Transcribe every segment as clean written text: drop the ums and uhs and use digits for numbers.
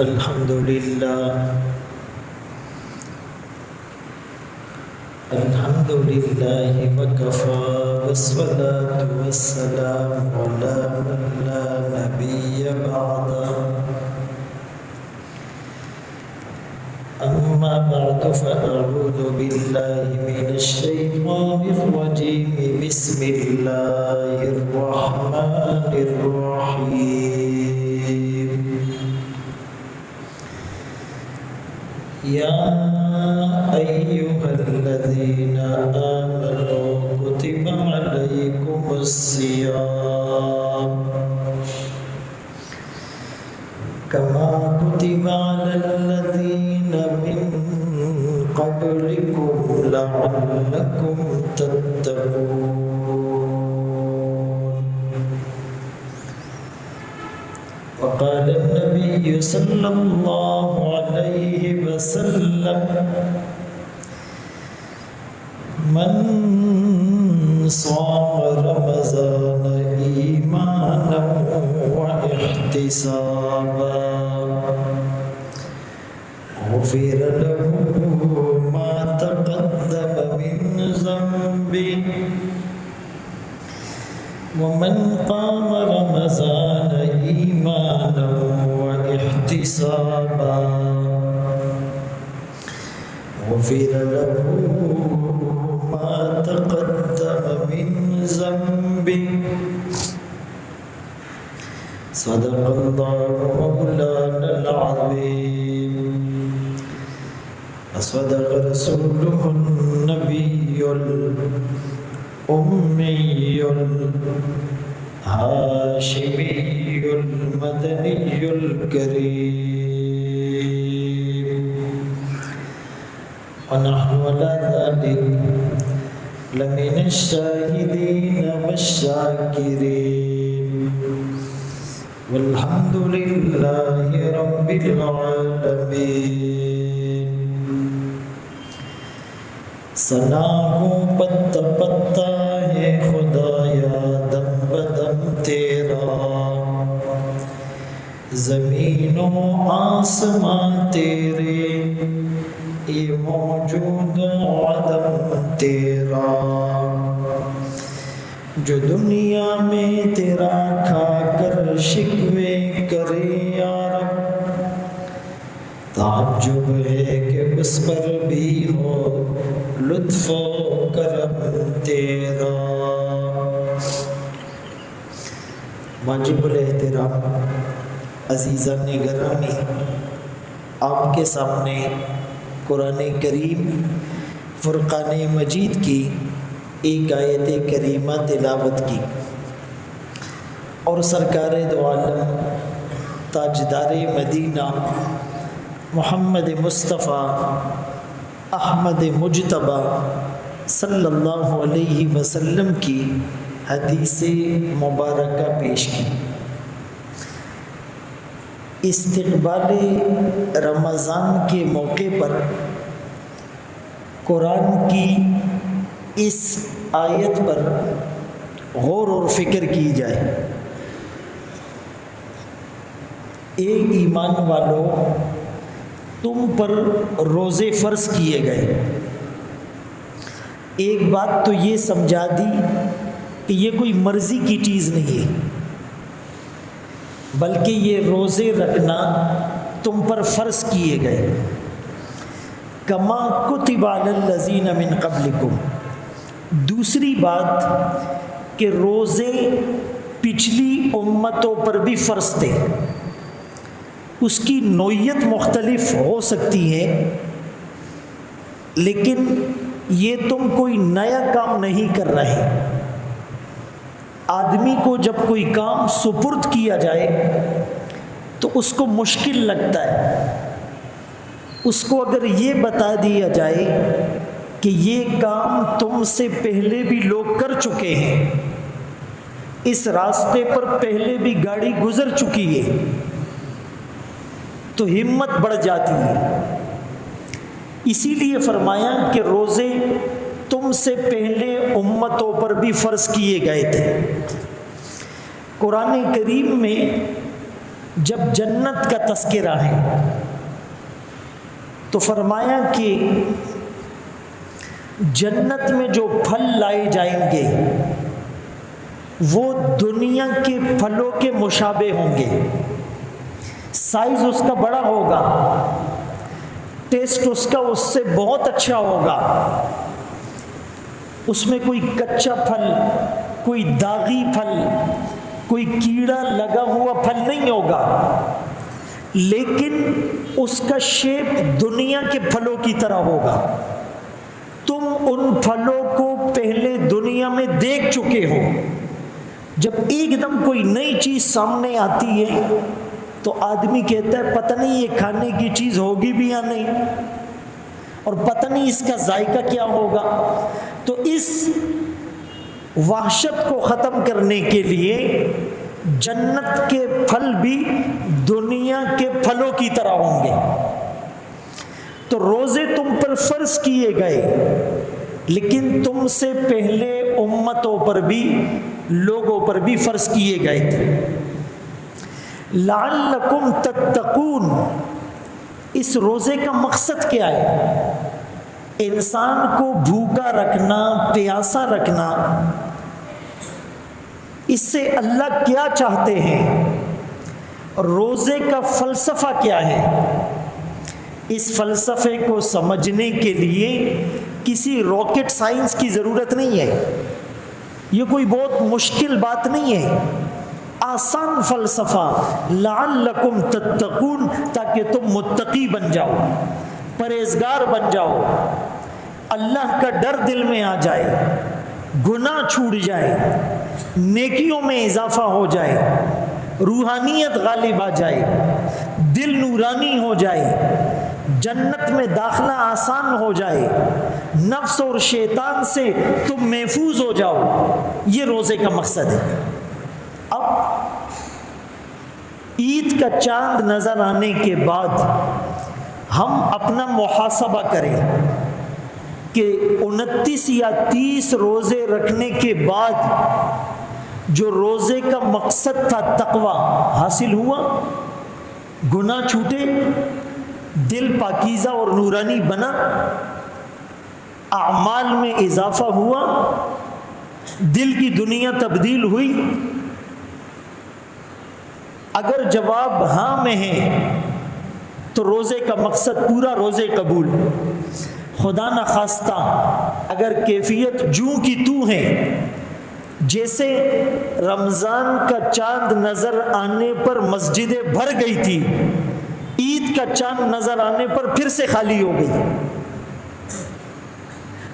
الحمد لله وكفى والصلاة والسلام على من لا نبي بعده. أما بعد فأعوذ بالله من الشيطان الرجيم. بسم الله الرحمن الرحيم. يا أيها الذين آمنوا كتب عليكم الصيام كما كتب على الذين من قبلكم لعلكم تتقون. وقال النبي صلى الله عليه وسلم: من صام رمضان إيمانا واحتسابا غفر له ما تقدم من ذنبه ومن قام رمضان إيمانا واحتسابا غفر له ما تقدم من ذنبه. صدق الله مولانا العظيم وصدق رسوله النبي الأمي الهاشمي المدني الكريم. ونحن على ذلك لمن الشاهدين والشاكرين والحمد لله رب العالمين. ثنا ہوں پتا پتا ہے خدایا دم بدم تیرا، زمین و آسمان تیرے یہ موجود و عدم تیرا. جو دنیا میں تیرا کھا کر شکوے کرے یا رب، تعجب ہے کہ اس پر بھی ہو لطف و کرم تیرا. واجب الاحترام عزیزان گرامی، آپ کے سامنے قرآن کریم فرقان مجید کی ایک آیت کریمہ تلاوت کی، اور سرکار دو عالم تاجدار مدینہ محمد مصطفیٰ احمد مجتبیٰ صلی اللہ علیہ وسلم کی حدیث مبارکہ پیش کی. استقبال رمضان کے موقع پر قرآن کی اس آیت پر غور اور فکر کی جائے. ایک ایمان والوں، تم پر روزے فرض کیے گئے. ایک بات تو یہ سمجھا دی کہ یہ کوئی مرضی کی چیز نہیں ہے، بلکہ یہ روزے رکھنا تم پر فرض کیے گئے. کما کتب علی الذین من قبلکم. دوسری بات کہ روزے پچھلی امتوں پر بھی فرض تھے. اس کی نوعیت مختلف ہو سکتی ہے، لیکن یہ تم کوئی نیا کام نہیں کر رہے. آدمی کو جب کوئی کام سپرد کیا جائے تو اس کو مشکل لگتا ہے. اس کو اگر یہ بتا دیا جائے کہ یہ کام تم سے پہلے بھی لوگ کر چکے ہیں، اس راستے پر پہلے بھی گاڑی گزر چکی ہے، تو ہمت بڑھ جاتی ہے. اسی لیے فرمایا کہ روزے تم سے پہلے امتوں پر بھی فرض کیے گئے تھے. قرآن کریم میں جب جنت کا تذکرہ ہے تو فرمایا کہ جنت میں جو پھل لائے جائیں گے وہ دنیا کے پھلوں کے مشابہ ہوں گے، سائز اس کا بڑا ہوگا، ٹیسٹ اس کا اس سے بہت اچھا ہوگا، اس میں کوئی کچا پھل، کوئی داغی پھل، کوئی کیڑا لگا ہوا پھل نہیں ہوگا، لیکن اس کا شیپ دنیا کے پھلوں کی طرح ہوگا۔ تم ان پھلوں کو پہلے دنیا میں دیکھ چکے ہو، جب ایک دم کوئی نئی چیز سامنے آتی ہے تو آدمی کہتا ہے پتہ نہیں یہ کھانے کی چیز ہوگی بھی یا نہیں، اور پتہ نہیں اس کا ذائقہ کیا ہوگا۔ تو اس وحشت کو ختم کرنے کے لیے جنت کے پھل بھی دنیا کے پھلوں کی طرح ہوں گے۔ تو روزے تم پر فرض کیے گئے، لیکن تم سے پہلے امتوں پر بھی، لوگوں پر بھی فرض کیے گئے تھے۔ لعلکم تتقون، اس روزے کا مقصد کیا ہے؟ انسان کو بھوکا رکھنا، پیاسا رکھنا، اس سے اللہ کیا چاہتے ہیں؟ روزے کا فلسفہ کیا ہے؟ اس فلسفے کو سمجھنے کے لیے کسی راکٹ سائنس کی ضرورت نہیں ہے، یہ کوئی بہت مشکل بات نہیں ہے، آسان فلسفہ، لعلکم تتقون، تاکہ تم متقی بن جاؤ، پرہیزگار بن جاؤ، اللہ کا ڈر دل میں آ جائے، گناہ چھوٹ جائے، نیکیوں میں اضافہ ہو جائے، روحانیت غالب آ جائے، دل نورانی ہو جائے، جنت میں داخلہ آسان ہو جائے، نفس اور شیطان سے تم محفوظ ہو جاؤ، یہ روزے کا مقصد ہے۔ اب عید کا چاند نظر آنے کے بعد ہم اپنا محاسبہ کریں کہ 29 یا 30 روزے رکھنے کے بعد جو روزے کا مقصد تھا تقویٰ حاصل ہوا، گناہ چھوٹے، دل پاکیزہ اور نورانی بنا، اعمال میں اضافہ ہوا، دل کی دنیا تبدیل ہوئی۔ اگر جواب ہاں میں ہے تو روزے کا مقصد پورا، روزے قبول۔ خدا نخواستہ اگر کیفیت جوں کی تو ہے، جیسے رمضان کا چاند نظر آنے پر مسجدیں بھر گئی تھی، عید کا چاند نظر آنے پر پھر سے خالی ہو گئی،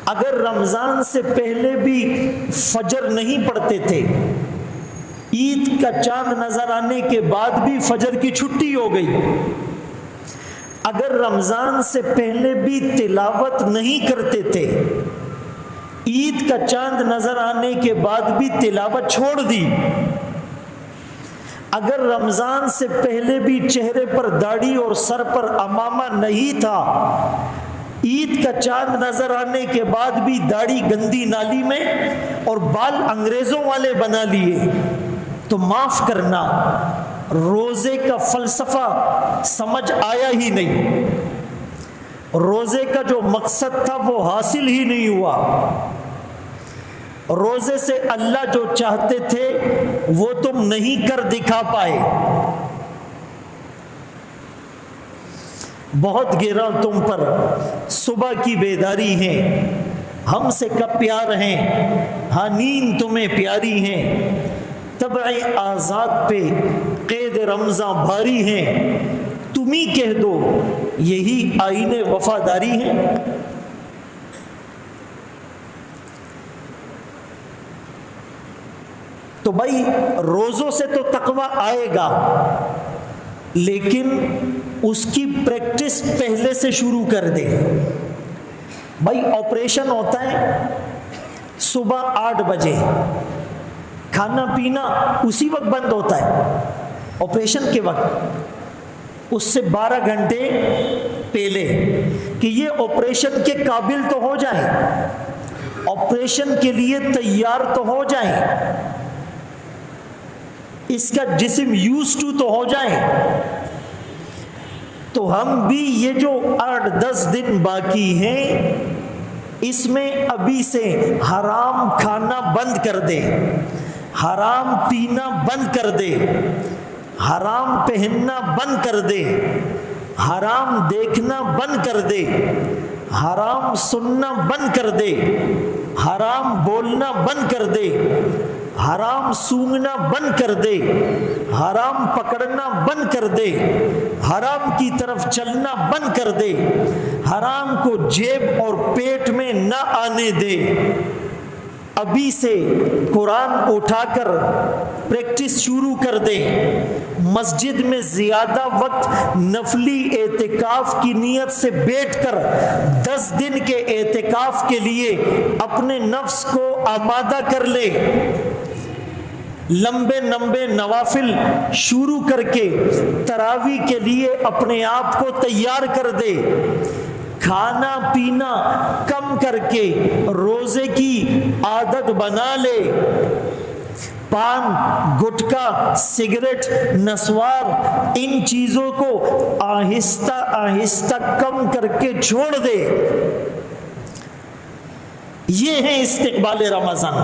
اگر رمضان سے پہلے بھی فجر نہیں پڑھتے تھے، عید کا چاند نظر آنے کے بعد بھی فجر کی چھٹی ہو گئی، اگر رمضان سے پہلے بھی تلاوت نہیں کرتے تھے، عید کا چاند نظر آنے کے بعد بھی تلاوت چھوڑ دی، اگر رمضان سے پہلے بھی چہرے پر داڑھی اور سر پر عمامہ نہیں تھا، عید کا چاند نظر آنے کے بعد بھی داڑھی گندی نالی میں اور بال انگریزوں والے بنا لیے، تو معاف کرنا، روزے کا فلسفہ سمجھ آیا ہی نہیں، روزے کا جو مقصد تھا وہ حاصل ہی نہیں ہوا، روزے سے اللہ جو چاہتے تھے وہ تم نہیں کر دکھا پائے۔ بہت گرا تم پر صبح کی بیداری ہے، ہم سے کب پیار ہیں، ہاں نیند تمہیں پیاری ہیں، طبع آزاد پہ قید رمضاں بھاری ہیں، تم ہی کہہ دو یہی آئین وفاداری ہے۔ تو بھائی روزوں سے تو تقویٰ آئے گا، لیکن اس کی پریکٹس پہلے سے شروع کر دے۔ بھائی آپریشن ہوتا ہے صبح 8 بجے، کھانا پینا اسی وقت بند ہوتا ہے آپریشن کے وقت، اس سے 12 گھنٹے پہلے، کہ یہ آپریشن کے قابل تو ہو جائیں، آپریشن کے لیے تیار تو ہو جائیں۔ اس کا جسم یوز ٹو تو ہو جائے. تو ہم بھی یہ جو 8-10 دن باقی ہیں اس میں ابھی سے حرام کھانا بند کر دے، حرام پینا بند کر دے، حرام پہننا بند کر دے، حرام دیکھنا بند کر دے، حرام سننا بند کر دے، حرام بولنا بند کر دے، حرام سونگنا بند کر دے، حرام پکڑنا بند کر دے، حرام کی طرف چلنا بند کر دے، حرام کو جیب اور پیٹ میں نہ آنے دے. ابھی سے قرآن اٹھا کر پریکٹس شروع کر دیں. مسجد میں زیادہ وقت نفلی اعتکاف کی نیت سے بیٹھ کر 10 دن کے اعتکاف کے لیے اپنے نفس کو آمادہ کر لے. لمبے لمبے نوافل شروع کر کے تراویح کے لیے اپنے آپ کو تیار کر دے. کھانا پینا کم کر کے روزے کی عادت بنا لے. پان، گٹکا، سگریٹ، نسوار ان چیزوں کو آہستہ آہستہ کم کر کے چھوڑ دے. یہ ہے استقبال رمضان.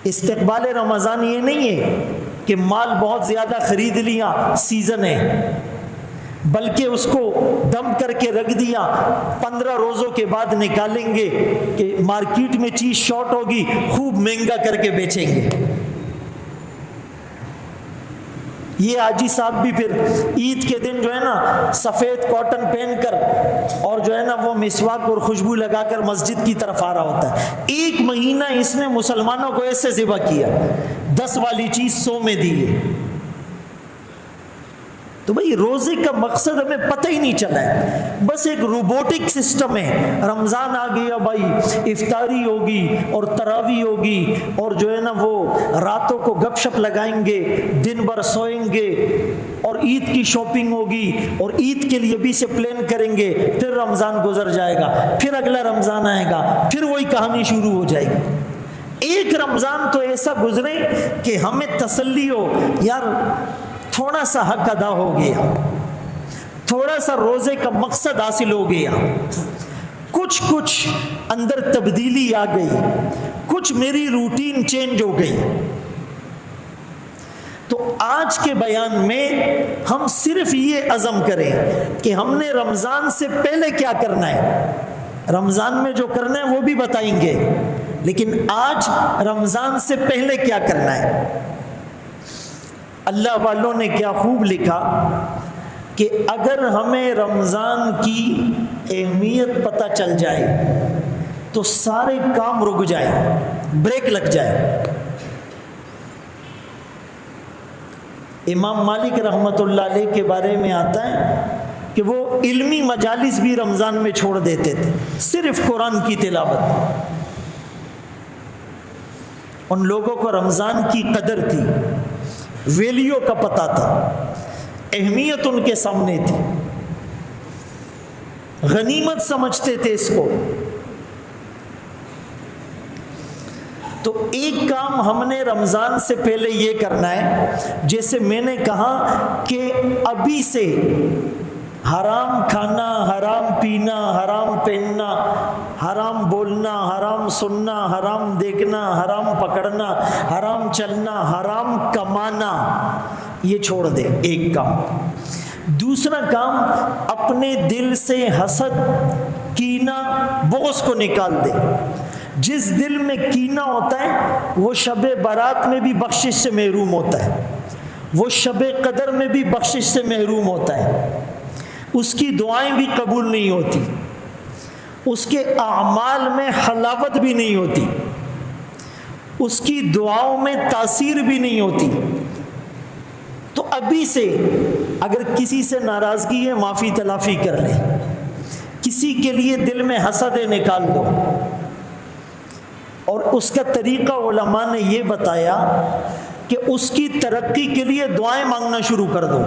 استقبال رمضان یہ نہیں ہے کہ مال بہت زیادہ خرید لیا، سیزن ہے، بلکہ اس کو دم کر کے رکھ دیا، 15 روزوں کے بعد نکالیں گے کہ مارکیٹ میں چیز شارٹ ہوگی، خوب مہنگا کر کے بیچیں گے. یہ حاجی صاحب بھی پھر عید کے دن جو ہے نا سفید کاٹن پہن کر اور جو ہے نا وہ مسواک اور خوشبو لگا کر مسجد کی طرف آ رہا ہوتا ہے. 1 مہینہ اس نے مسلمانوں کو ایسے ذبح کیا، 10 والی چیز 100 میں دی ہے. تو بھئی روزے کا مقصد ہمیں پتہ ہی نہیں چلا ہے، بس ایک روبوٹک سسٹم ہے. رمضان آ گیا بھائی، افطاری ہوگی اور تراویح ہوگی اور جو ہے نا وہ راتوں کو گپ شپ لگائیں گے، دن بھر سوئیں گے اور عید کی شاپنگ ہوگی اور عید کے لیے بھی سے پلان کریں گے. پھر رمضان گزر جائے گا، پھر اگلا رمضان آئے گا، پھر وہی کہانی شروع ہو جائے گی. ایک رمضان تو ایسا گزرے کہ ہمیں تسلی ہو، یار تھوڑا سا حق ادا ہو گیا، تھوڑا سا روزے کا مقصد حاصل ہو گیا، کچھ اندر تبدیلی آ گئی، کچھ میری روٹین چینج ہو گئی. تو آج کے بیان میں ہم صرف یہ عزم کریں کہ ہم نے رمضان سے پہلے کیا کرنا ہے. رمضان میں جو کرنا ہے وہ بھی بتائیں گے، لیکن آج رمضان سے پہلے کیا کرنا ہے. اللہ والوں نے کیا خوب لکھا کہ اگر ہمیں رمضان کی اہمیت پتہ چل جائے تو سارے کام رک جائے، بریک لگ جائے. امام مالک رحمۃ اللہ علیہ کے بارے میں آتا ہے کہ وہ علمی مجالس بھی رمضان میں چھوڑ دیتے تھے، صرف قرآن کی تلاوت. ان لوگوں کو رمضان کی قدر تھی، ویلیو کا پتہ تھا، اہمیت ان کے سامنے تھی، غنیمت سمجھتے تھے اس کو. تو ایک کام ہم نے رمضان سے پہلے یہ کرنا ہے، جیسے میں نے کہا کہ ابھی سے حرام کھانا، حرام پینا، حرام پہننا، حرام بولنا، حرام سننا، حرام دیکھنا، حرام پکڑنا، حرام چلنا، حرام کمانا، یہ چھوڑ دے. ایک کام. دوسرا کام، اپنے دل سے حسد، کینہ، بغض کو نکال دے. جس دل میں کینہ ہوتا ہے وہ شب برات میں بھی بخشش سے محروم ہوتا ہے، وہ شب قدر میں بھی بخشش سے محروم ہوتا ہے، اس کی دعائیں بھی قبول نہیں ہوتی، اس کے اعمال میں حلاوت بھی نہیں ہوتی، اس کی دعاؤں میں تاثیر بھی نہیں ہوتی. تو ابھی سے اگر کسی سے ناراضگی ہے معافی تلافی کر لے، کسی کے لیے دل میں حسد ہے نکال دو. اور اس کا طریقہ علماء نے یہ بتایا کہ اس کی ترقی کے لیے دعائیں مانگنا شروع کر دو.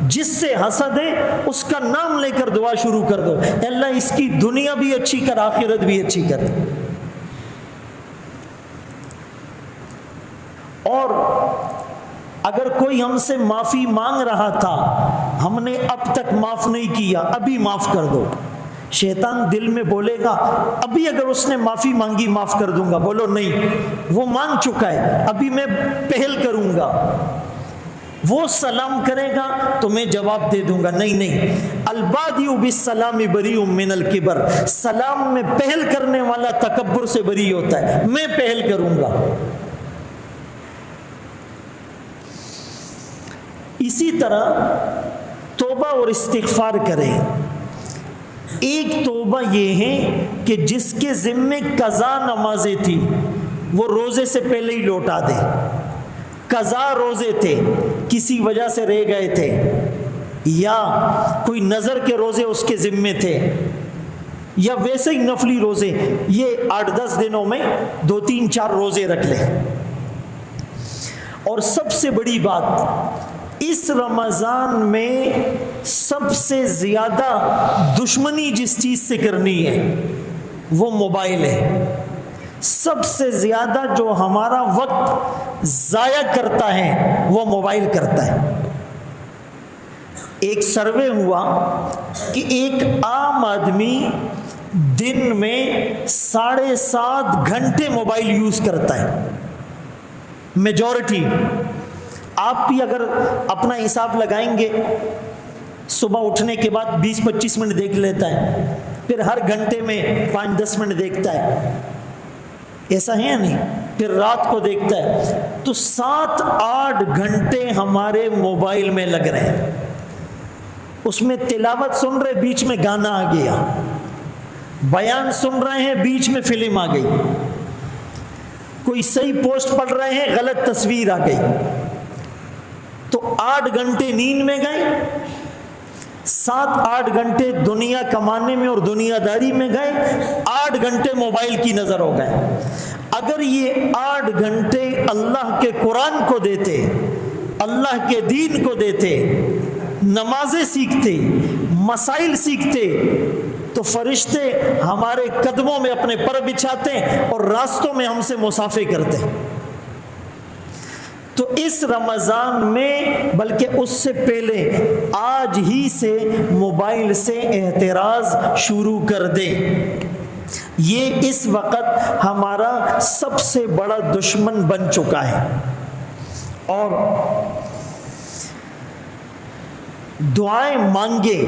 جس سے حسد ہے اس کا نام لے کر دعا شروع کر دو، اللہ اس کی دنیا بھی اچھی کر، آخرت بھی اچھی کر. اور اگر کوئی ہم سے معافی مانگ رہا تھا، ہم نے اب تک معاف نہیں کیا، ابھی معاف کر دو۔ شیطان دل میں بولے گا ابھی اگر اس نے معافی مانگی معاف کر دوں گا، بولو نہیں، وہ مانگ چکا ہے، ابھی میں پہل کروں گا۔ وہ سلام کرے گا تو میں جواب دے دوں گا، نہیں، البادی بالسلام بری من الکبر، سلام میں پہل کرنے والا تکبر سے بری ہوتا ہے، میں پہل کروں گا۔ اسی طرح توبہ اور استغفار کریں۔ ایک توبہ یہ ہے کہ جس کے ذمے قضا نمازیں تھی وہ روزے سے پہلے ہی لوٹا دے۔ قضا روزے تھے، کسی وجہ سے رہ گئے تھے، یا کوئی نظر کے روزے اس کے ذمے تھے، یا ویسے ہی نفلی روزے، یہ 8-10 دنوں میں 2-3-4 روزے رکھ لے۔ اور سب سے بڑی بات، اس رمضان میں سب سے زیادہ دشمنی جس چیز سے کرنی ہے وہ موبائل ہے۔ سب سے زیادہ جو ہمارا وقت ضائع کرتا ہے وہ موبائل کرتا ہے۔ ایک سروے ہوا کہ ایک عام آدمی دن میں 7.5 گھنٹے موبائل یوز کرتا ہے، میجورٹی۔ آپ بھی اگر اپنا حساب لگائیں گے، صبح اٹھنے کے بعد 20-25 منٹ دیکھ لیتا ہے، پھر ہر گھنٹے میں 5-10 منٹ دیکھتا ہے، ایسا ہے یا نہیں؟ پھر رات کو دیکھتا ہے، تو 7-8 گھنٹے ہمارے موبائل میں لگ رہے ہیں۔ اس میں تلاوت سن رہے، بیچ میں گانا آ گیا، بیان سن رہے ہیں، بیچ میں فلم آ گئی، کوئی صحیح پوسٹ پڑھ رہے ہیں، غلط تصویر آ گئی، تو 8 گھنٹے نیند میں گئے، 7-8 گھنٹے دنیا کمانے میں اور دنیا داری میں گئے، 8 گھنٹے موبائل کی نظر ہو گئے۔ اگر یہ 8 گھنٹے اللہ کے قرآن کو دیتے، اللہ کے دین کو دیتے، نمازیں سیکھتے، مسائل سیکھتے، تو فرشتے ہمارے قدموں میں اپنے پر بچھاتے اور راستوں میں ہم سے مصافحہ کرتے۔ تو اس رمضان میں، بلکہ اس سے پہلے، آج ہی سے موبائل سے احتراز شروع کر دے۔ یہ اس وقت ہمارا سب سے بڑا دشمن بن چکا ہے۔ اور دعائیں مانگے،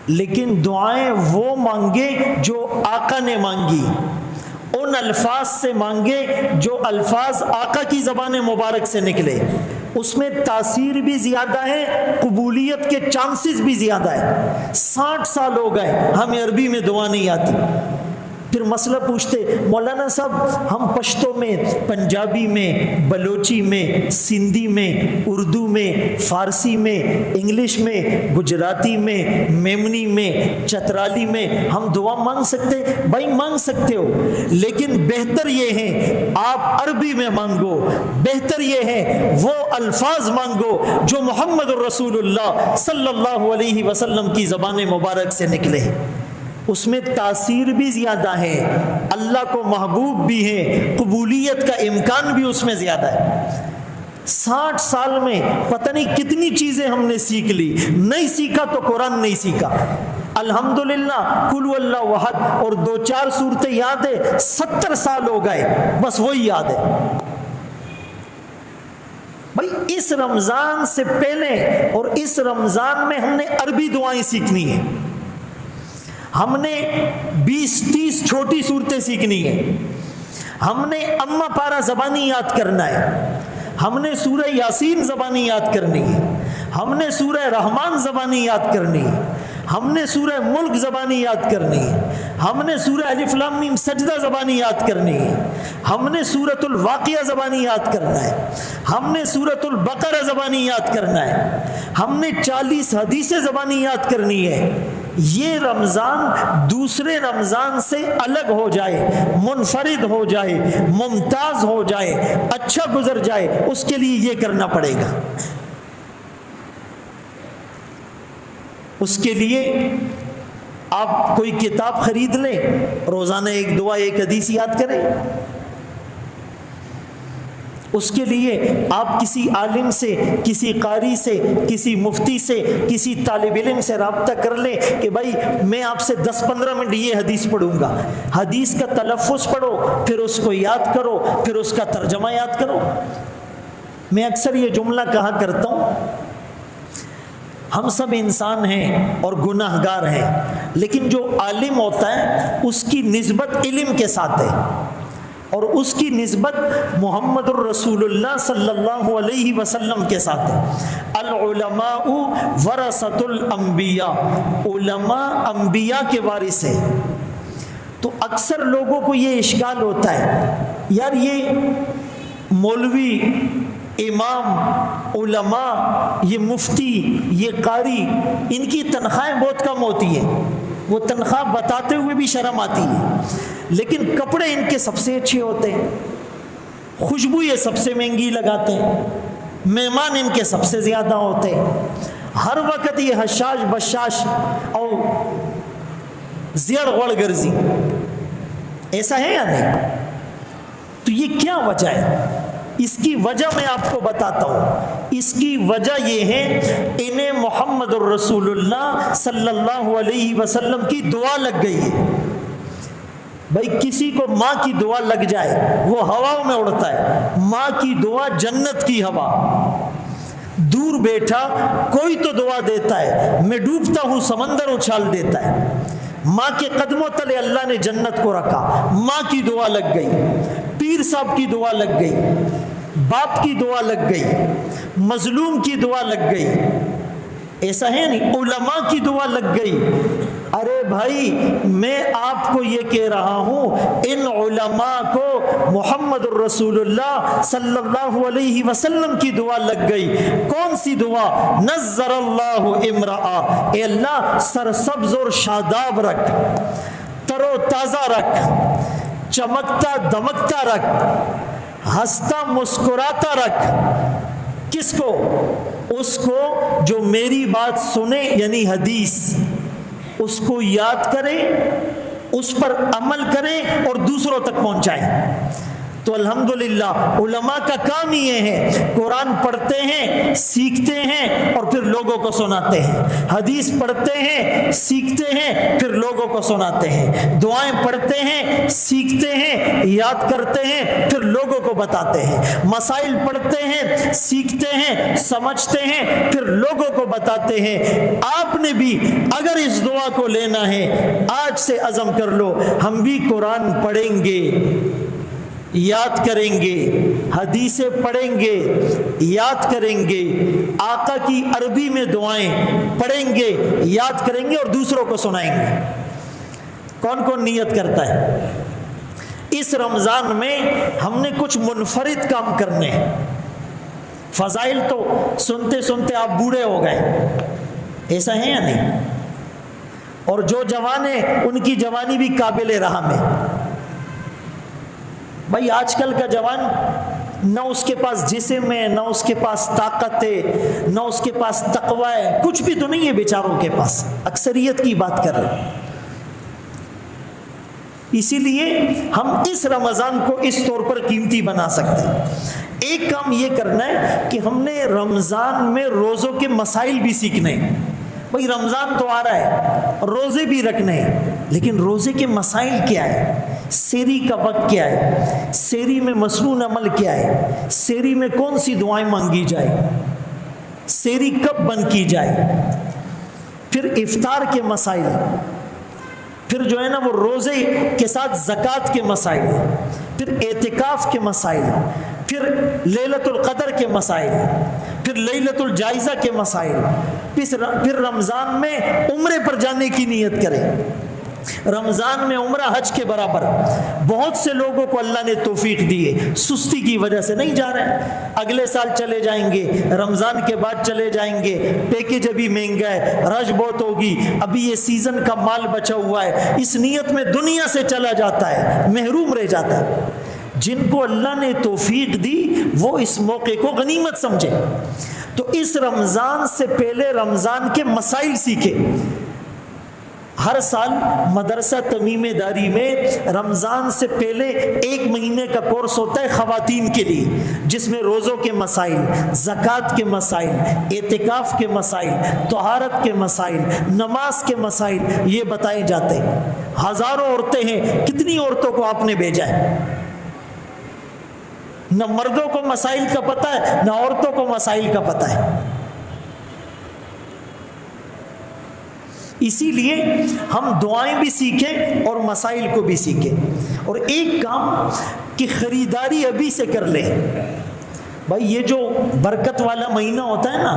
لیکن دعائیں وہ مانگے جو آقا نے مانگی، ان الفاظ سے مانگے جو الفاظ آقا کی زبان مبارک سے نکلے، اس میں تاثیر بھی زیادہ ہے، قبولیت کے چانسز بھی زیادہ ہے۔ 60 سال ہو گئے ہمیں عربی میں دعا نہیں آتی، پھر مسئلہ پوچھتے، مولانا صاحب ہم پشتو میں، پنجابی میں، بلوچی میں، سندھی میں، اردو میں، فارسی میں، انگلش میں، گجراتی میں، میمنی میں، چترالی میں ہم دعا مانگ سکتے؟ بھائی مانگ سکتے ہو، لیکن بہتر یہ ہے آپ عربی میں مانگو، بہتر یہ ہے وہ الفاظ مانگو جو محمد الرسول اللہ صلی اللہ علیہ وسلم کی زبان مبارک سے نکلے، اس میں تاثیر بھی زیادہ ہے، اللہ کو محبوب بھی ہے، قبولیت کا امکان بھی اس میں زیادہ ہے۔ 60 سال میں پتہ نہیں کتنی چیزیں ہم نے سیکھ لی، نہیں سیکھا تو قرآن نہیں سیکھا۔ الحمدللہ قل هو اللہ احد اور 2-4 صورتیں یاد ہے، 70 سال ہو گئے بس وہی یاد ہے۔ بھائی اس رمضان سے پہلے اور اس رمضان میں ہم نے عربی دعائیں سیکھنی ہیں، ہم نے 20-30 چھوٹی صورتیں سیکھنی ہیں، ہم نے اما پارا زبانی یاد کرنا ہے، ہم نے سورہ یاسین زبانی یاد کرنی ہے، ہم نے سورہ رحمان زبانی یاد کرنی ہے، ہم نے سورہ ملک زبانی یاد کرنی ہے، ہم نے سورہ الف لام میم سجدہ زبانی یاد کرنی ہے، ہم نے سورۃ الواقعہ زبانی یاد کرنا ہے، ہم نے سورۃ البقرہ زبانی یاد کرنا ہے، ہم نے 40 حدیثیں زبانی یاد کرنی ہے۔ یہ رمضان دوسرے رمضان سے الگ ہو جائے، منفرد ہو جائے، ممتاز ہو جائے، اچھا گزر جائے، اس کے لیے یہ کرنا پڑے گا۔ اس کے لیے آپ کوئی کتاب خرید لیں، روزانہ ایک دعا ایک حدیث یاد کریں، اس کے لیے آپ کسی عالم سے، کسی قاری سے، کسی مفتی سے، کسی طالب علم سے رابطہ کر لیں کہ بھائی میں آپ سے 10-15 منٹ یہ حدیث پڑھوں گا، حدیث کا تلفظ پڑھو، پھر اس کو یاد کرو، پھر اس کا ترجمہ یاد کرو۔ میں اکثر یہ جملہ کہا کرتا ہوں، ہم سب انسان ہیں اور گناہ گار ہیں، لیکن جو عالم ہوتا ہے اس کی نسبت علم کے ساتھ ہے، اور اس کی نسبت محمد الرسول اللہ صلی اللہ علیہ وسلم کے ساتھ ہے۔ العلماء ورثۃ الانبیاء، علماء انبیاء کے وارث ہیں۔ تو اکثر لوگوں کو یہ اشکال ہوتا ہے، یار یہ مولوی، امام، علماء، یہ مفتی، یہ قاری، ان کی تنخواہیں بہت کم ہوتی ہیں، وہ تنخواہ بتاتے ہوئے بھی شرم آتی ہے، لیکن کپڑے ان کے سب سے اچھے ہوتے ہیں، خوشبو یہ سب سے مہنگی لگاتے ہیں، مہمان ان کے سب سے زیادہ ہوتے ہیں، ہر وقت یہ حشاش بشاش اور زیڑ غڑ گرزی، ایسا ہے یا نہیں؟ تو یہ کیا وجہ ہے؟ اس کی وجہ میں آپ کو بتاتا ہوں۔ اس کی وجہ یہ ہے، انہیں محمد الرسول اللہ صلی اللہ علیہ وسلم کی دعا لگ گئی ہے۔ بھائی کسی کو ماں کی دعا لگ جائے وہ ہواؤں میں اڑتا ہے، ماں کی دعا جنت کی ہوا، دور بیٹھا کوئی تو دعا دیتا ہے، میں ڈوبتا ہوں سمندر اچھال دیتا ہے۔ ماں کے قدموں تلے اللہ نے جنت کو رکھا، ماں کی دعا لگ گئی، پیر صاحب کی دعا لگ گئی، باپ کی دعا لگ گئی، مظلوم کی دعا لگ گئی، ایسا ہے نہیں؟ علماء کی دعا لگ گئی۔ ارے بھائی میں آپ کو یہ کہہ رہا ہوں، ان علماء کو محمد الرسول اللہ صلی اللہ علیہ وسلم کی دعا لگ گئی۔ کون سی دعا؟ نظر اللہ امرأ، اے اللہ سرسبز اور شاداب رکھ، تر و تازہ رکھ، چمکتا دمکتا رکھ، ہنستا مسکراتا رکھ۔ کس کو؟ اس کو جو میری بات سنے، یعنی حدیث، اس کو یاد کرے، اس پر عمل کرے اور دوسروں تک پہنچائے۔ تو الحمدللہ علماء کا کام ہی یہ ہے، قرآن پڑھتے ہیں، سیکھتے ہیں اور پھر لوگوں کو سناتے ہیں، حدیث پڑھتے ہیں، سیکھتے ہیں، پھر لوگوں کو سناتے ہیں، دعائیں پڑھتے ہیں، سیکھتے ہیں، یاد کرتے ہیں، پھر لوگوں کو بتاتے ہیں، مسائل پڑھتے ہیں، سیکھتے ہیں، سمجھتے ہیں، پھر لوگوں کو بتاتے ہیں۔ آپ نے بھی اگر اس دعا کو لینا ہے، آج سے عزم کر لو، ہم بھی قرآن پڑھیں گے، یاد کریں گے، حدیثیں پڑھیں گے، یاد کریں گے، آقا کی عربی میں دعائیں پڑھیں گے، یاد کریں گے اور دوسروں کو سنائیں گے۔ کون کون نیت کرتا ہے؟ اس رمضان میں ہم نے کچھ منفرد کام کرنے ہیں۔ فضائل تو سنتے سنتے آپ بوڑھے ہو گئے، ایسا ہے یا نہیں؟ اور جو جوان ہیں ان کی جوانی بھی قابل رحم ہے۔ بھائی آج کل کا جوان نہ اس کے پاس جسم ہے، نہ اس کے پاس طاقت ہے، نہ اس کے پاس تقوی ہے، کچھ بھی تو نہیں ہے بیچاروں کے پاس، اکثریت کی بات کر رہے ہیں۔ اسی لیے ہم اس رمضان کو اس طور پر قیمتی بنا سکتے ہیں۔ ایک کام یہ کرنا ہے کہ ہم نے رمضان میں روزوں کے مسائل بھی سیکھنے ہیں۔ بھائی رمضان تو آ رہا ہے، روزے بھی رکھنے ہیں، لیکن روزے کے مسائل کیا ہے؟ سحری کا وقت کیا ہے؟ سحری میں مسنون عمل کیا ہے؟ سحری میں کون سی دعائیں مانگی جائے؟ سحری کب بند کی جائے؟ پھر افطار کے مسائل، پھر جو ہے نا وہ روزے کے ساتھ زکوٰۃ کے مسائل، پھر اعتکاف کے مسائل، پھر لیلۃ القدر کے مسائل، پھر لیلۃ الجائزہ کے مسائل، پھر رمضان میں عمرے پر جانے کی نیت کریں۔ رمضان میں عمرہ حج کے برابر۔ بہت سے لوگوں کو اللہ نے توفیق دی ہے، سستی کی وجہ سے نہیں جا رہے ہیں، اگلے سال چلے جائیں گے، رمضان کے بعد چلے جائیں گے، پیکیج ابھی مہنگا ہے، رش بہت ہوگی، ابھی یہ سیزن کا مال بچا ہوا ہے، اس نیت میں دنیا سے چلا جاتا ہے، محروم رہ جاتا ہے۔ جن کو اللہ نے توفیق دی وہ اس موقع کو غنیمت سمجھے۔ تو اس رمضان سے پہلے رمضان کے مسائل سیکھے۔ ہر سال مدرسہ تمیم داری میں رمضان سے پہلے 1 مہینے کا کورس ہوتا ہے خواتین کے لیے، جس میں روزوں کے مسائل، زکوٰۃ کے مسائل، اعتکاف کے مسائل، طہارت کے مسائل، نماز کے مسائل یہ بتائے جاتے ہیں۔ ہزاروں عورتیں ہیں، کتنی عورتوں کو آپ نے بھیجا ہے؟ نہ مردوں کو مسائل کا پتہ ہے، نہ عورتوں کو مسائل کا پتہ ہے۔ اسی لیے ہم دعائیں بھی سیکھیں اور مسائل کو بھی سیکھیں۔ اور ایک کام کی خریداری ابھی سے کر لیں بھائی، یہ جو برکت والا مہینہ ہوتا ہے نا،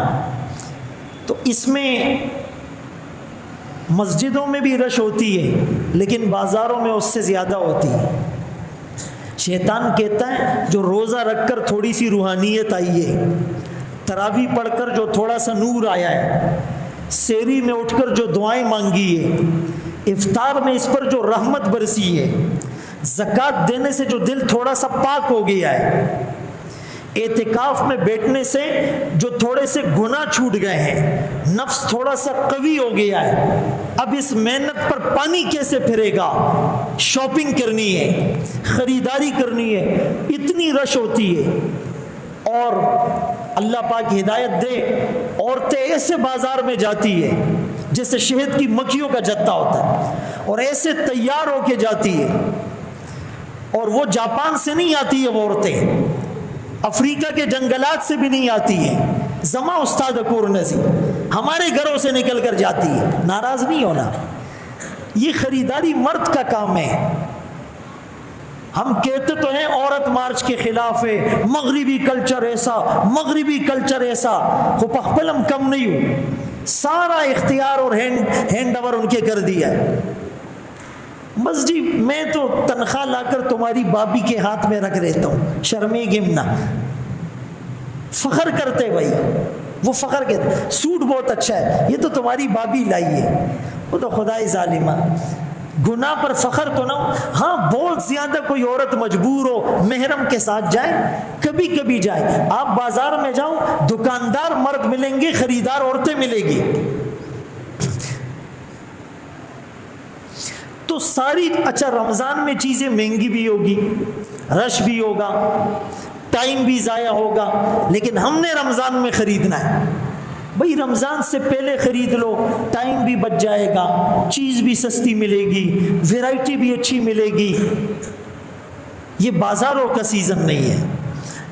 تو اس میں مسجدوں میں بھی رش ہوتی ہے لیکن بازاروں میں اس سے زیادہ ہوتی ہے۔ شیطان کہتا ہے جو روزہ رکھ کر تھوڑی سی روحانیت آئی ہے، تراویح پڑھ کر جو تھوڑا سا نور آیا ہے، سحری میں اٹھ کر جو دعائیں مانگی ہے، افطار میں اس پر جو رحمت برسی ہے، زکوٰۃ دینے سے جو دل تھوڑا سا پاک ہو گیا ہے، اعتکاف میں بیٹھنے سے جو تھوڑے سے گناہ چھوٹ گئے ہیں، نفس تھوڑا سا قوی ہو گیا ہے، اب اس محنت پر پانی کیسے پھرے گا، شاپنگ کرنی ہے، خریداری کرنی ہے، اتنی رش ہوتی ہے۔ اور اللہ پاک ہدایت دے، عورتیں ایسے بازار میں جاتی ہے جیسے شہد کی مکھیوں کا جتہ ہوتا ہے، اور ایسے تیار ہو کے جاتی ہے، اور وہ جاپان سے نہیں آتی ہے، وہ عورتیں افریقہ کے جنگلات سے بھی نہیں آتی ہے۔ زما استاد اکور نظیر ہمارے گھروں سے نکل کر جاتی ہے، ناراض نہیں ہونا، یہ خریداری مرد کا کام ہے۔ ہم کہتے تو ہیں عورت مارچ کے خلاف ہے، مغربی کلچر ایسا، مغربی کلچر ایسا، وہ پخپلم کم نہیں ہو، سارا اختیار اور ہینڈ اوور ان کے کر دیا ہے۔ بس جی میں تو تنخواہ لا کر تمہاری بابی کے ہاتھ میں رکھ دیتا ہوں، شرمے گمنا، فخر کرتے بھائی، وہ فخر کہتے سوٹ بہت اچھا ہے، یہ تو تمہاری بابی لائی ہے، وہ تو خدائی ظالمہ، گناہ پر فخر تو نہ ہو۔ ہاں بہت زیادہ کوئی عورت مجبور ہو محرم کے ساتھ جائے، کبھی کبھی جائے۔ آپ بازار میں جاؤ، دکاندار مرد ملیں گے، خریدار عورتیں ملیں گی، تو ساری اچھا رمضان میں چیزیں مہنگی بھی ہوگی، رش بھی ہوگا، ٹائم بھی ضائع ہوگا، لیکن ہم نے رمضان میں خریدنا ہے بھئی، رمضان سے پہلے خرید لو، ٹائم بھی بچ جائے گا، چیز بھی سستی ملے گی، ویرائٹی بھی اچھی ملے گی۔ یہ بازاروں کا سیزن نہیں ہے،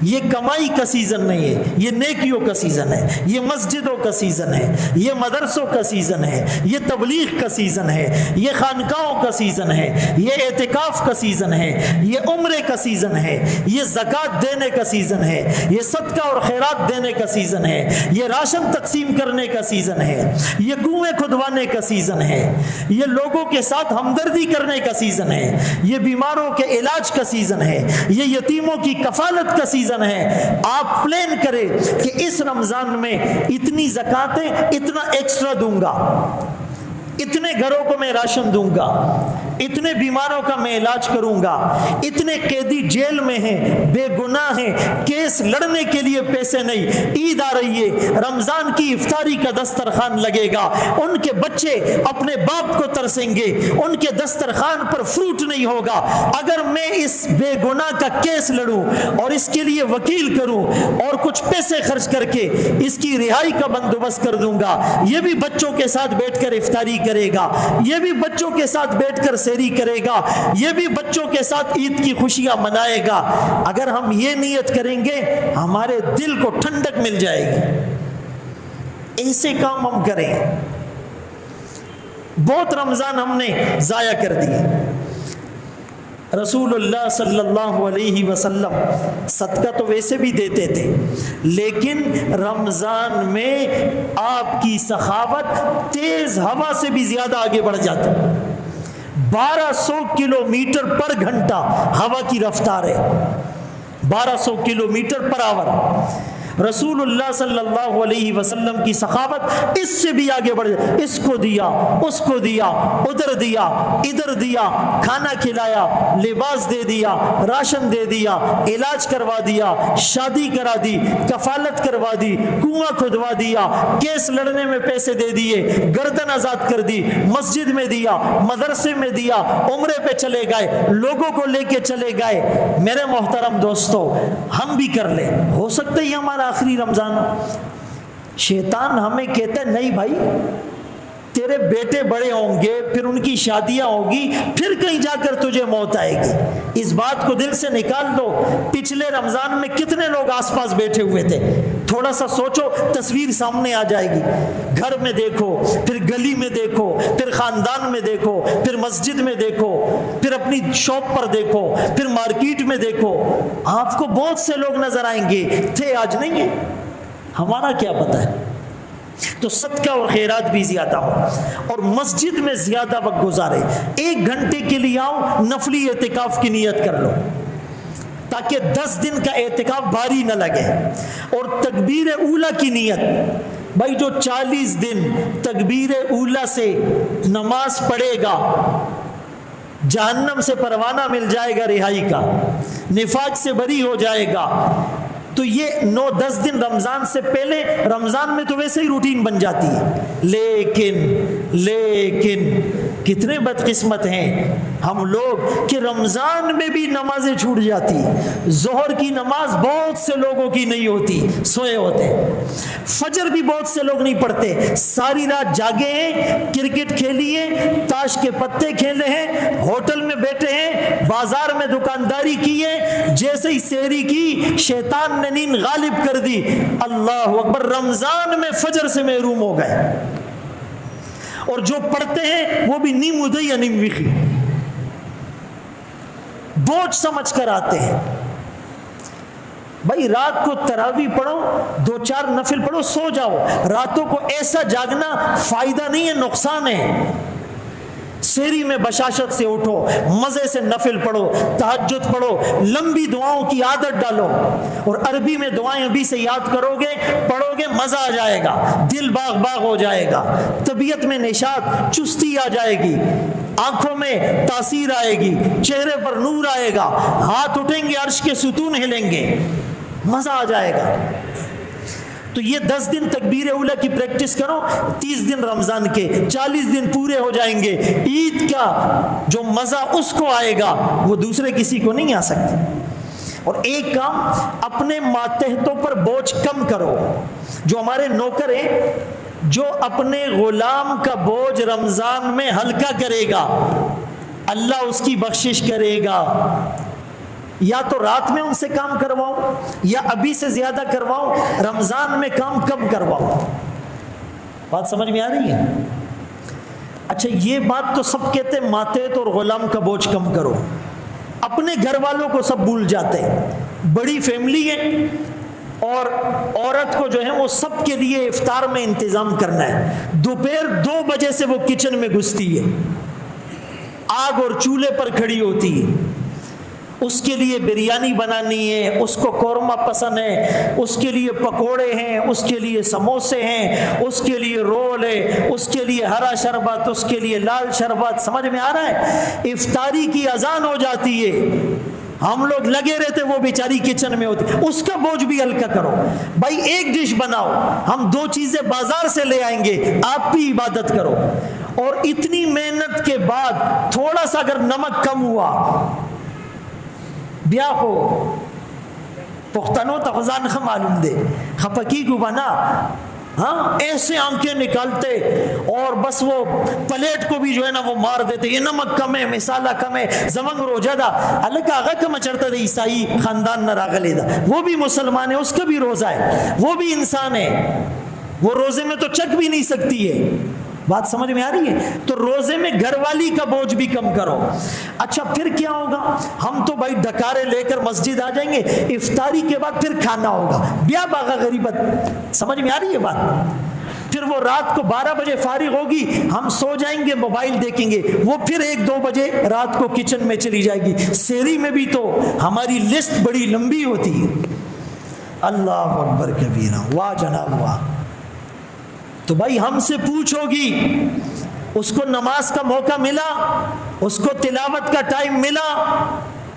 یہ کمائی کا سیزن نہیں ہے، یہ نیکیوں کا سیزن ہے، یہ مسجدوں کا سیزن ہے، یہ مدرسوں کا سیزن ہے، یہ تبلیغ کا سیزن ہے، یہ خانقاہوں کا سیزن ہے، یہ اعتکاف کا سیزن ہے، یہ عمرے کا سیزن ہے، یہ زکوٰۃ دینے کا سیزن ہے، یہ صدقہ اور خیرات دینے کا سیزن ہے، یہ راشن تقسیم کرنے کا سیزن ہے، یہ کنویں کھدوانے کا سیزن ہے، یہ لوگوں کے ساتھ ہمدردی کرنے کا سیزن ہے، یہ بیماروں کے علاج کا سیزن ہے، یہ یتیموں کی کفالت کا سیزن ہے۔ آپ پلان کریں کہ اس رمضان میں اتنی زکاتیں، اتنا ایکسٹرا دوں گا، اتنے گھروں کو میں راشن دوں گا، اتنے بیماروں کا میں علاج کروں گا، اتنے قیدی جیل میں ہیں، بے گناہ ہیں، کیس لڑنے کے لیے پیسے نہیں، عید آ رہی ہے، رمضان کی افطاری کا دسترخوان لگے گا، ان کے بچے اپنے باپ کو ترسیں گے، ان کے دسترخوان پر فروٹ نہیں ہوگا۔ اگر میں اس بے گناہ کا کیس لڑوں اور اس کے لیے وکیل کروں اور کچھ پیسے خرچ کر کے اس کی رہائی کا بندوبست کر دوں گا، یہ بھی بچوں کے ساتھ بیٹھ کر افطاری کرے گا، یہ بھی بچوں کے ساتھ بیٹھ کر سحری کرے گا، یہ بھی بچوں کے ساتھ عید کی خوشیاں منائے گا۔ اگر ہم یہ نیت کریں گے ہمارے دل کو ٹھنڈک مل جائے گی۔ ایسے کام ہم کریں، بہت رمضان ہم نے ضائع کر دیے۔ رسول اللہ صلی اللہ علیہ وسلم صدقہ تو ویسے بھی دیتے تھے، لیکن رمضان میں آپ کی سخاوت تیز ہوا سے بھی زیادہ آگے بڑھ جاتی۔ 1200 کلومیٹر پر گھنٹہ ہوا کی رفتار ہے، 1200 کلومیٹر پر آور۔ رسول اللہ صلی اللہ علیہ وسلم کی سخاوت اس سے بھی آگے بڑھ جائے، اس کو دیا، اس کو دیا، ادھر دیا، ادھر دیا، کھانا کھلایا، لباس دے دیا، راشن دے دیا، علاج کروا دیا، شادی کرا دی، کفالت کروا دی، کنواں کھدوا دیا، کیس لڑنے میں پیسے دے دیے، گردن آزاد کر دی، مسجد میں دیا، مدرسے میں دیا، عمرے پہ چلے گئے، لوگوں کو لے کے چلے گئے۔ میرے محترم دوستو، ہم بھی کر لیں، ہو سکتا ہے یہ ہمارا آخری رمضان ہو۔ شیطان ہمیں کہتا ہے نہیں بھائی، تیرے بیٹے بڑے ہوں گے، پھر ان کی شادیاں ہوگی، پھر کہیں جا کر تجھے موت آئے گی۔ اس بات کو دل سے نکال دو۔ پچھلے رمضان میں کتنے لوگ آس پاس بیٹھے ہوئے تھے، تھوڑا سا سوچو، تصویر سامنے آ جائے گی۔ گھر میں دیکھو، پھر گلی میں دیکھو، پھر خاندان میں دیکھو، پھر مسجد میں دیکھو، پھر اپنی شاپ پر دیکھو، پھر مارکیٹ میں دیکھو، آپ کو بہت سے لوگ نظر آئیں گے، تھے آج نہیں ہیں، ہمارا کیا پتہ ہے۔ تو صدقہ اور خیرات بھی زیادہ ہو اور مسجد میں زیادہ وقت گزارے۔ 1 گھنٹے کے لیے آؤ، نفلی اعتکاف کی نیت کر لو تاکہ 10 دن کا اعتکاف بھاری نہ لگے۔ اور تکبیر اولیٰ کی نیت، بھائی جو 40 دن تکبیر اولیٰ سے نماز پڑھے گا، جہنم سے پروانہ مل جائے گا رہائی کا، نفاق سے بری ہو جائے گا۔ تو یہ 9-10 دن رمضان سے پہلے، رمضان میں تو ویسے ہی روٹین بن جاتی ہے، لیکن کتنے بدقسمت ہیں ہم لوگ کہ رمضان میں بھی نمازیں چھوٹ جاتی۔ ظہر کی نماز بہت سے لوگوں کی نہیں ہوتی، سوئے ہوتے۔ فجر بھی بہت سے لوگ نہیں پڑھتے، ساری رات جاگے ہیں، کرکٹ کھیلی ہے، تاش کے پتے کھیلے ہیں، ہوٹل میں بیٹھے ہیں، بازار میں دکانداری کی ہے، جیسے ہی سحری کی شیطان نے نیند غالب کر دی، اللہ اکبر، رمضان میں فجر سے محروم ہو گئے۔ اور جو پڑھتے ہیں وہ بھی نیم ادھئی یا نیم ویخی، بوجھ سمجھ کر آتے ہیں۔ بھائی رات کو تراویح پڑھو، 2-4 نفل پڑھو، سو جاؤ۔ راتوں کو ایسا جاگنا فائدہ نہیں ہے، نقصان ہے۔ سحری میں بشاشت سے اٹھو، مزے سے نفل پڑھو، تہجد پڑھو، لمبی دعاؤں کی عادت ڈالو، اور عربی میں دعائیں ابھی سے یاد کرو گے، پڑھو گے، مزہ آ جائے گا، دل باغ باغ ہو جائے گا، طبیعت میں نشاط، چستی آ جائے گی، آنکھوں میں تاثیر آئے گی، چہرے پر نور آئے گا، ہاتھ اٹھیں گے، عرش کے ستون ہلیں گے، مزہ آ جائے گا۔ تو یہ 10 دن تکبیر اولیٰ کی پریکٹس کرو، 30 دن رمضان کے، 40 دن پورے ہو جائیں گے۔ عید کا جو مزہ اس کو آئے گا وہ دوسرے کسی کو نہیں آ سکتی۔ اور ایک کام، اپنے ماتحتوں پر بوجھ کم کرو۔ جو ہمارے نوکر ہیں، جو اپنے غلام کا بوجھ رمضان میں ہلکا کرے گا، اللہ اس کی بخشش کرے گا۔ یا تو رات میں ان سے کام کرواؤ، یا ابھی سے زیادہ کرواؤ، رمضان میں کام کم کرواؤ۔ بات سمجھ میں آ رہی ہے؟ اچھا، یہ بات تو سب کہتے ہیں ماتحت اور غلام کا بوجھ کم کرو، اپنے گھر والوں کو سب بھول جاتے ہیں۔ بڑی فیملی ہے اور عورت کو جو ہے وہ سب کے لیے افطار میں انتظام کرنا ہے، دوپہر 2 بجے سے وہ کچن میں گھستی ہے، آگ اور چولہے پر کھڑی ہوتی ہے، اس کے لیے بریانی بنانی ہے، اس کو قورمہ پسند ہے، اس کے لیے پکوڑے ہیں، اس کے لیے سموسے ہیں، اس کے لیے رول ہے، اس کے لیے ہرا شربت، اس کے لیے لال شربت۔ سمجھ میں آ رہا ہے؟ افطاری کی اذان ہو جاتی ہے، ہم لوگ لگے رہتے، وہ بیچاری کچن میں ہوتی، اس کا بوجھ بھی ہلکا کرو۔ بھائی ایک ڈش بناؤ، ہم 2 چیزیں بازار سے لے آئیں گے، آپ بھی عبادت کرو۔ اور اتنی محنت کے بعد تھوڑا سا اگر نمک کم ہوا، بیا ہو پختنوں تخزان خ معلوم دے خپکی کو بنا، ہاں ایسے آنکھیں نکالتے اور بس وہ پلیٹ کو بھی جو ہے نا وہ مار دیتے، یہ نمک کم ہے، مسالہ کم ہے، زمنگ روزہ دا اللہ کا آگا کم چڑھتا دا عیسائی خاندان نہ راغلے دا، وہ بھی مسلمان ہے، اس کا بھی روزہ ہے، وہ بھی انسان ہے، وہ روزے میں تو چک بھی نہیں سکتی ہے۔ بات سمجھ میں آ رہی ہے؟ تو روزے میں گھر والی کا بوجھ بھی کم کرو۔ اچھا پھر کیا ہوگا؟ ہم تو بھائی ڈکارے لے کر مسجد آ جائیں گے، افطاری کے بعد پھر کھانا ہوگا، بیا باغا غریبت۔ سمجھ میں آ رہی ہے بات؟ پھر وہ رات کو 12 بجے فارغ ہوگی، ہم سو جائیں گے، موبائل دیکھیں گے، وہ پھر 1-2 بجے رات کو کچن میں چلی جائے گی۔ سحری میں بھی تو ہماری لسٹ بڑی لمبی ہوتی ہے، اللہ اکبر کبیرہ، واہ جناب واہ۔ تو بھائی ہم سے پوچھو گی، اس کو نماز کا موقع ملا، اس کو تلاوت کا ٹائم ملا،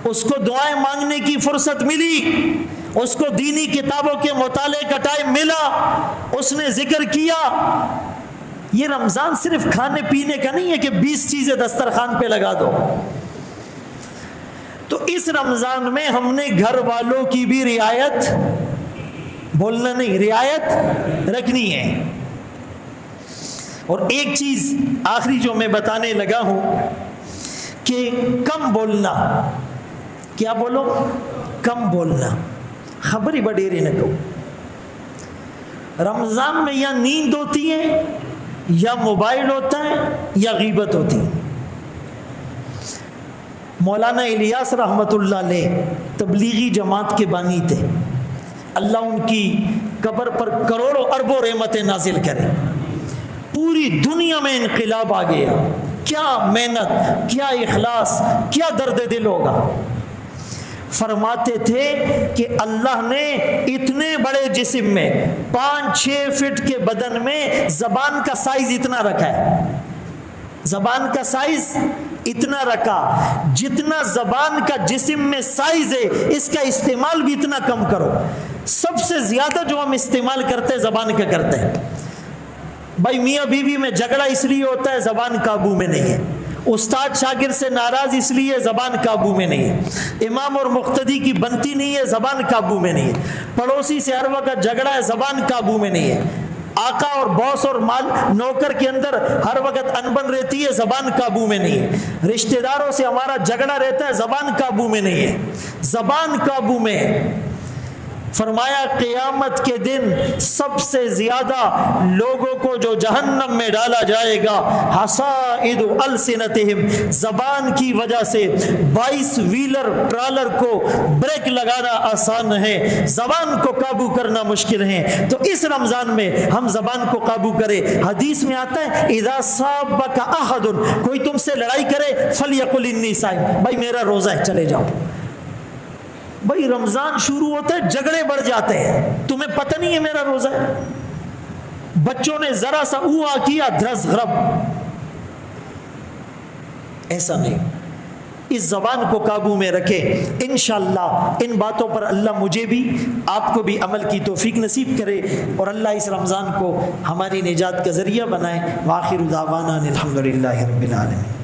اس کو دعائیں مانگنے کی فرصت ملی، اس کو دینی کتابوں کے مطالعے کا ٹائم ملا، اس نے ذکر کیا۔ یہ رمضان صرف کھانے پینے کا نہیں ہے کہ 20 چیزیں دسترخوان پہ لگا دو۔ تو اس رمضان میں ہم نے گھر والوں کی بھی رعایت، بولنا نہیں، رعایت رکھنی ہے۔ اور ایک چیز آخری جو میں بتانے لگا ہوں کہ کم بولنا، کیا بولو؟ کم بولنا، خبری بڈیری نہ کہو۔ رمضان میں یا نیند ہوتی ہے، یا موبائل ہوتا ہے، یا غیبت ہوتی ہے۔ مولانا الیاس رحمۃ اللہ علیہ تبلیغی جماعت کے بانی تھے، اللہ ان کی قبر پر کروڑوں اربوں رحمتیں نازل کرے۔ پوری دنیا میں انقلاب آ گیا، کیا محنت، کیا اخلاص، کیا درد دل ہوگا۔ فرماتے تھے کہ اللہ نے اتنے بڑے جسم میں 5-6 فٹ کے بدن میں زبان کا سائز اتنا رکھا ہے، زبان کا سائز اتنا رکھا، جتنا زبان کا جسم میں سائز ہے اس کا استعمال بھی اتنا کم کرو۔ سب سے زیادہ جو ہم استعمال کرتے ہیں زبان کا کرتے ہیں۔ بھائی میاں بیوی میں جھگڑا اس لیے ہوتا ہے زبان قابو میں نہیں ہے، استاد شاگرد سے ناراض اس لیے زبان قابو میں نہیں ہے، امام اور مقتدی کی بنتی نہیں ہے زبان قابو میں نہیں ہے، پڑوسی سے ہر وقت جھگڑا ہے زبان قابو میں نہیں ہے، آقا اور باس اور مال نوکر کے اندر ہر وقت انبن رہتی ہے زبان قابو میں نہیں ہے، رشتہ داروں سے ہمارا جھگڑا رہتا ہے زبان قابو میں نہیں ہے، زبان قابو میں ہے۔ فرمایا قیامت کے دن سب سے زیادہ لوگوں کو جو جہنم میں ڈالا جائے گا، حصائد السنتہم، زبان کی وجہ سے 22 ویلر ٹرالر کو بریک لگانا آسان ہے، زبان کو قابو کرنا مشکل ہے۔ تو اس رمضان میں ہم زبان کو قابو کرے۔ حدیث میں آتا ہے اذا صابک احد، کوئی تم سے لڑائی کرے فلیقل انی صائم، بھائی میرا روزہ ہے چلے جاؤ۔ بھائی رمضان شروع ہوتا ہے جھگڑے بڑھ جاتے ہیں، تمہیں پتہ نہیں ہے میرا روزہ ہے، بچوں نے ذرا سا اوہا کیا دھرس غرب، ایسا نہیں۔ اس زبان کو قابو میں رکھے، انشاءاللہ ان باتوں پر اللہ مجھے بھی آپ کو بھی عمل کی توفیق نصیب کرے، اور اللہ اس رمضان کو ہماری نجات کا ذریعہ بنائے۔ وآخر دعوانا الحمدللہ رب العالمین۔